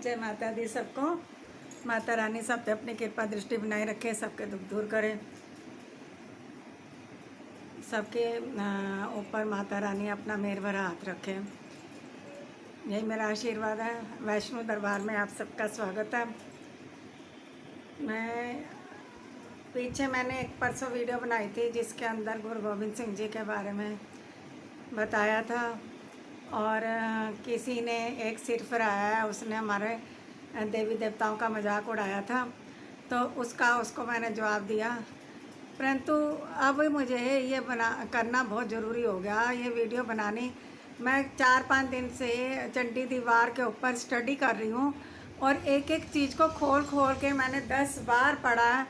जय माता दी सबको। माता रानी सब पे अपनी कृपा दृष्टि बनाए रखे, सबके दुख दूर करे, सबके ऊपर माता रानी अपना मेहर भरा हाथ रखे। यही मेरा आशीर्वाद है। वैष्णो दरबार में आप सबका स्वागत है। मैंने एक परसों वीडियो बनाई थी जिसके अंदर गुरु गोविंद सिंह जी के बारे में बताया था, और किसी ने एक सिर फहराया है, उसने हमारे देवी देवताओं का मजाक उड़ाया था, तो उसको मैंने जवाब दिया। परंतु अब मुझे ये करना बहुत ज़रूरी हो गया, ये वीडियो बनानी। मैं 4-5 दिन से चंडी दीवार के ऊपर स्टडी कर रही हूँ, और एक एक चीज़ को खोल खोल के मैंने 10 बार पढ़ा है,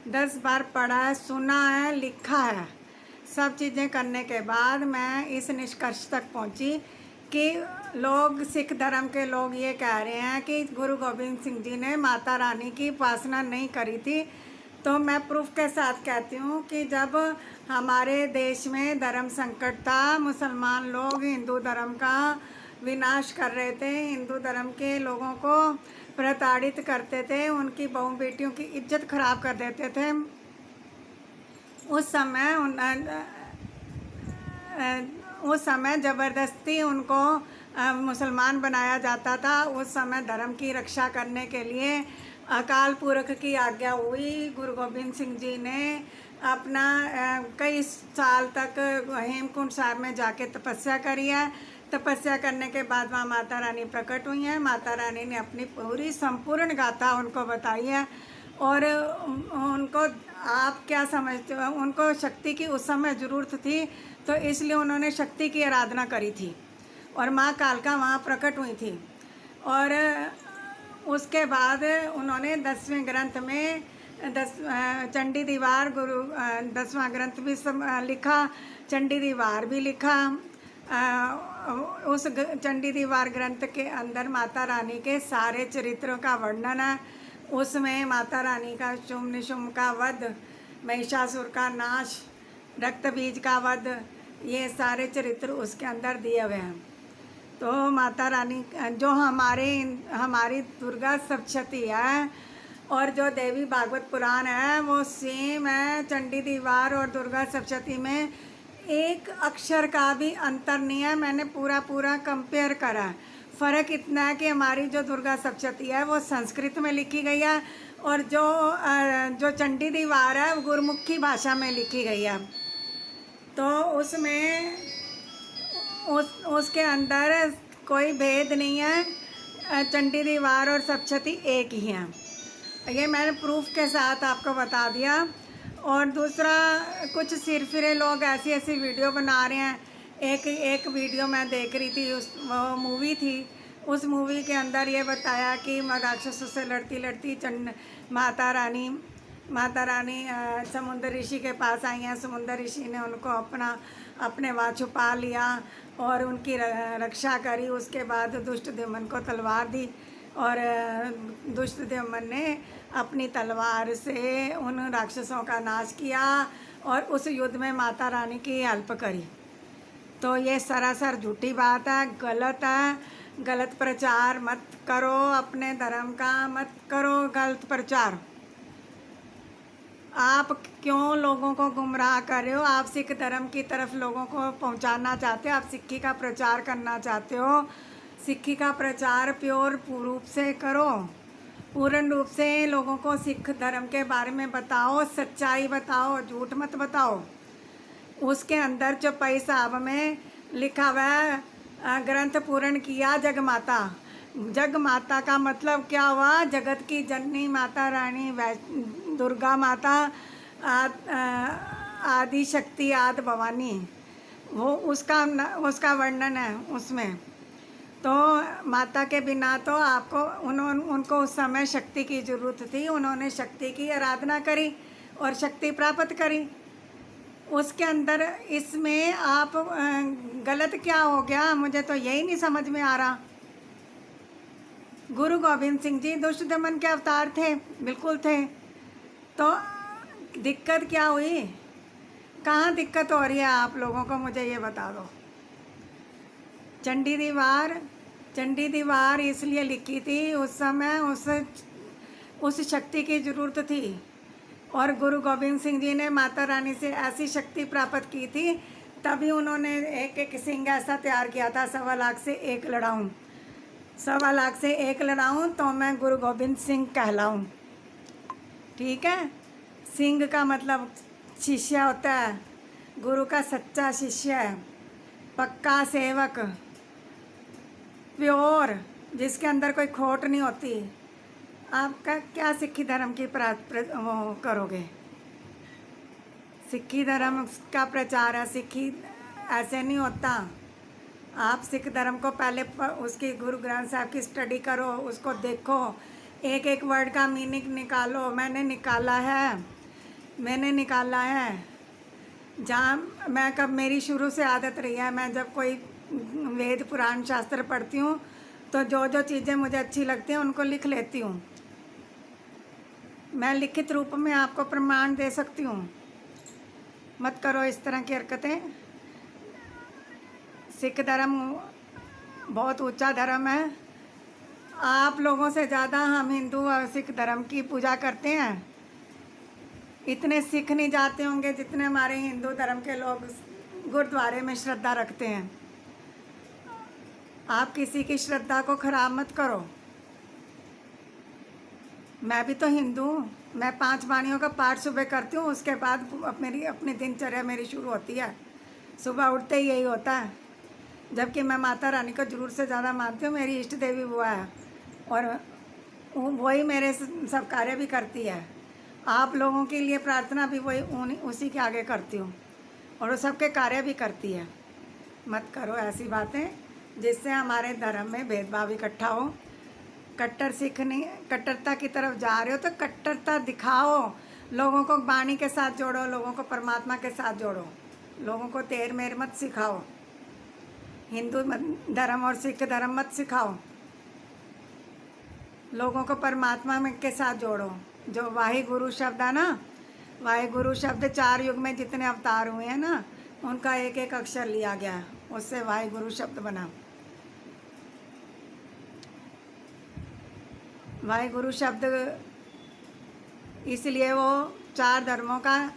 10 बार पढ़ा है, सुना है, लिखा है। सब चीज़ें करने के बाद मैं इस निष्कर्ष तक पहुँची कि लोग, सिख धर्म के लोग ये कह रहे हैं कि गुरु गोविंद सिंह जी ने माता रानी की उपासना नहीं करी थी। तो मैं प्रूफ के साथ कहती हूँ कि जब हमारे देश में धर्म संकट था, मुसलमान लोग हिंदू धर्म का विनाश कर रहे थे, हिंदू धर्म के लोगों को प्रताड़ित करते थे, उनकी बहू बेटियों की इज्जत खराब कर देते थे, उस समय ज़बरदस्ती उनको मुसलमान बनाया जाता था। उस समय धर्म की रक्षा करने के लिए अकाल पुरख की आज्ञा हुई। गुरु गोविंद सिंह जी ने अपना कई साल तक हेमकुंड साहब में जाके तपस्या करी है। तपस्या करने के बाद वहाँ माता रानी प्रकट हुई हैं। माता रानी ने अपनी पूरी संपूर्ण गाथा उनको बताई है, और उनको, आप क्या समझते हो, उनको शक्ति की उस समय ज़रूरत थी, तो इसलिए उन्होंने शक्ति की आराधना करी थी, और माँ कालका वहाँ प्रकट हुई थी। और उसके बाद उन्होंने 10वें ग्रंथ में चंडी दीवार, 10वां ग्रंथ भी लिखा, चंडी दीवार भी लिखा। उस चंडी दीवार ग्रंथ के अंदर माता रानी के सारे चरित्रों का वर्णन है। उसमें माता रानी का शुंभ निशुंभ का वध, महिषासुर का नाश, रक्त बीज का वध, ये सारे चरित्र उसके अंदर दिए हुए हैं। तो माता रानी जो हमारी दुर्गा सप्तशती है, और जो देवी भागवत पुराण है, वो सेम है। चंडी दीवार और दुर्गा सप्तशती में एक अक्षर का भी अंतर नहीं है। मैंने पूरा कंपेयर करा। फ़र्क इतना है कि हमारी जो दुर्गा सप्तशती है वो संस्कृत में लिखी गई है, और जो चंडी दीवार है वो गुरमुखी भाषा में लिखी गई है। तो उसमें उसके अंदर कोई भेद नहीं है। चंडी दीवार और सप्तशती एक ही हैं। ये मैंने प्रूफ के साथ आपको बता दिया। और दूसरा, कुछ सिरफिरे लोग ऐसी वीडियो बना रहे हैं। एक वीडियो मैं देख रही थी, वो मूवी थी। उस मूवी के अंदर ये बताया कि राक्षसों से लड़ती माता रानी समुद्र ऋषि के पास आई हैं। समुद्र ऋषि ने उनको अपने वहाँ छुपा लिया और उनकी रक्षा करी। उसके बाद दुष्टद्युम्न को तलवार दी, और दुष्टद्युम्न ने अपनी तलवार से उन राक्षसों का नाश किया, और उस युद्ध में माता रानी की हेल्प करी। तो ये सरासर झूठी बात है, गलत है। गलत प्रचार मत करो, अपने धर्म का मत करो गलत प्रचार। आप क्यों लोगों को गुमराह कर रहे हो? आप सिख धर्म की तरफ लोगों को पहुंचाना चाहते हो, आप सिक्खी का प्रचार करना चाहते हो। सिक्खी का प्रचार प्योर रूप से करो, पूर्ण रूप से लोगों को सिख धर्म के बारे में बताओ, सच्चाई बताओ, झूठ मत बताओ। उसके अंदर चौपाई साहब में लिखा हुआ है, ग्रंथ पूर्ण किया जग माता। जग माता का मतलब क्या हुआ? जगत की जननी माता रानी दुर्गा माता, आदि शक्ति, आदि भवानी, वो उसका वर्णन है उसमें। तो माता के बिना तो उनको उस समय शक्ति की ज़रूरत थी। उन्होंने शक्ति की आराधना करी और शक्ति प्राप्त करी। उसके अंदर इसमें आप गलत क्या हो गया? मुझे तो यही नहीं समझ में आ रहा। गुरु गोविंद सिंह जी दुष्टदमन के अवतार थे, बिल्कुल थे। तो दिक्कत क्या हुई? कहाँ दिक्कत हो रही है आप लोगों को, मुझे ये बता दो। चंडी दीवार चंडी दीवार इसलिए लिखी थी, उस समय उस शक्ति की ज़रूरत थी, और गुरु गोबिंद सिंह जी ने माता रानी से ऐसी शक्ति प्राप्त की थी, तभी उन्होंने एक एक सिंह ऐसा तैयार किया था, 1.25 लाख से एक लड़ाऊँ, 1.25 लाख से एक लड़ाऊँ तो मैं गुरु गोबिंद सिंह कहलाऊँ। ठीक है। सिंह का मतलब शिष्य होता है, गुरु का सच्चा शिष्य है, पक्का सेवक, प्योर, जिसके अंदर कोई खोट नहीं होती। आपका क्या सिक्खी धर्म की वो करोगे? सिक्खी धर्म का प्रचार है, सिक्खी ऐसे नहीं होता। आप सिख धर्म को पहले उसकी गुरु ग्रंथ साहब की स्टडी करो, उसको देखो, एक एक वर्ड का मीनिंग निकालो। मैंने निकाला है। जहाँ मैं मेरी शुरू से आदत रही है, मैं जब कोई वेद पुराण शास्त्र पढ़ती हूँ तो जो जो चीज़ें मुझे अच्छी लगती हैं उनको लिख लेती हूँ। मैं लिखित रूप में आपको प्रमाण दे सकती हूँ। मत करो इस तरह की हरकतें। सिख धर्म बहुत ऊंचा धर्म है। आप लोगों से ज़्यादा हम हिंदू और सिख धर्म की पूजा करते हैं। इतने सिख नहीं जाते होंगे जितने हमारे हिंदू धर्म के लोग गुरुद्वारे में श्रद्धा रखते हैं। आप किसी की श्रद्धा को खराब मत करो। मैं भी तो हिंदू हूँ। मैं 5 वाणियों का पाठ सुबह करती हूँ, उसके बाद अपनी दिनचर्या मेरी शुरू होती है। सुबह उठते ही यही होता है। जबकि मैं माता रानी को जरूर से ज़्यादा मानती हूँ, मेरी इष्ट देवी वो है, और वही मेरे सब कार्य भी करती है। आप लोगों के लिए प्रार्थना भी वही उसी के आगे करती हूँ, और वो सबके कार्य भी करती है। मत करो ऐसी बातें जिससे हमारे धर्म में भेदभाव इकट्ठा हो। कट्टर सिख नहीं, कट्टरता की तरफ जा रहे हो तो कट्टरता दिखाओ। लोगों को वाणी के साथ जोड़ो, लोगों को परमात्मा के साथ जोड़ो, लोगों को तेर मेर मत सिखाओ। हिंदू धर्म और सिख धर्म मत सिखाओ। लोगों को परमात्मा में के साथ जोड़ो। जो वाहिगुरु शब्द है ना, वाहिगुरु शब्द 4 युग में जितने अवतार हुए हैं ना, उनका एक एक अक्षर लिया गया है, उससे वाहिगुरु शब्द बना। वाहिगुरु शब्द इसलिए वो 4 धर्मों का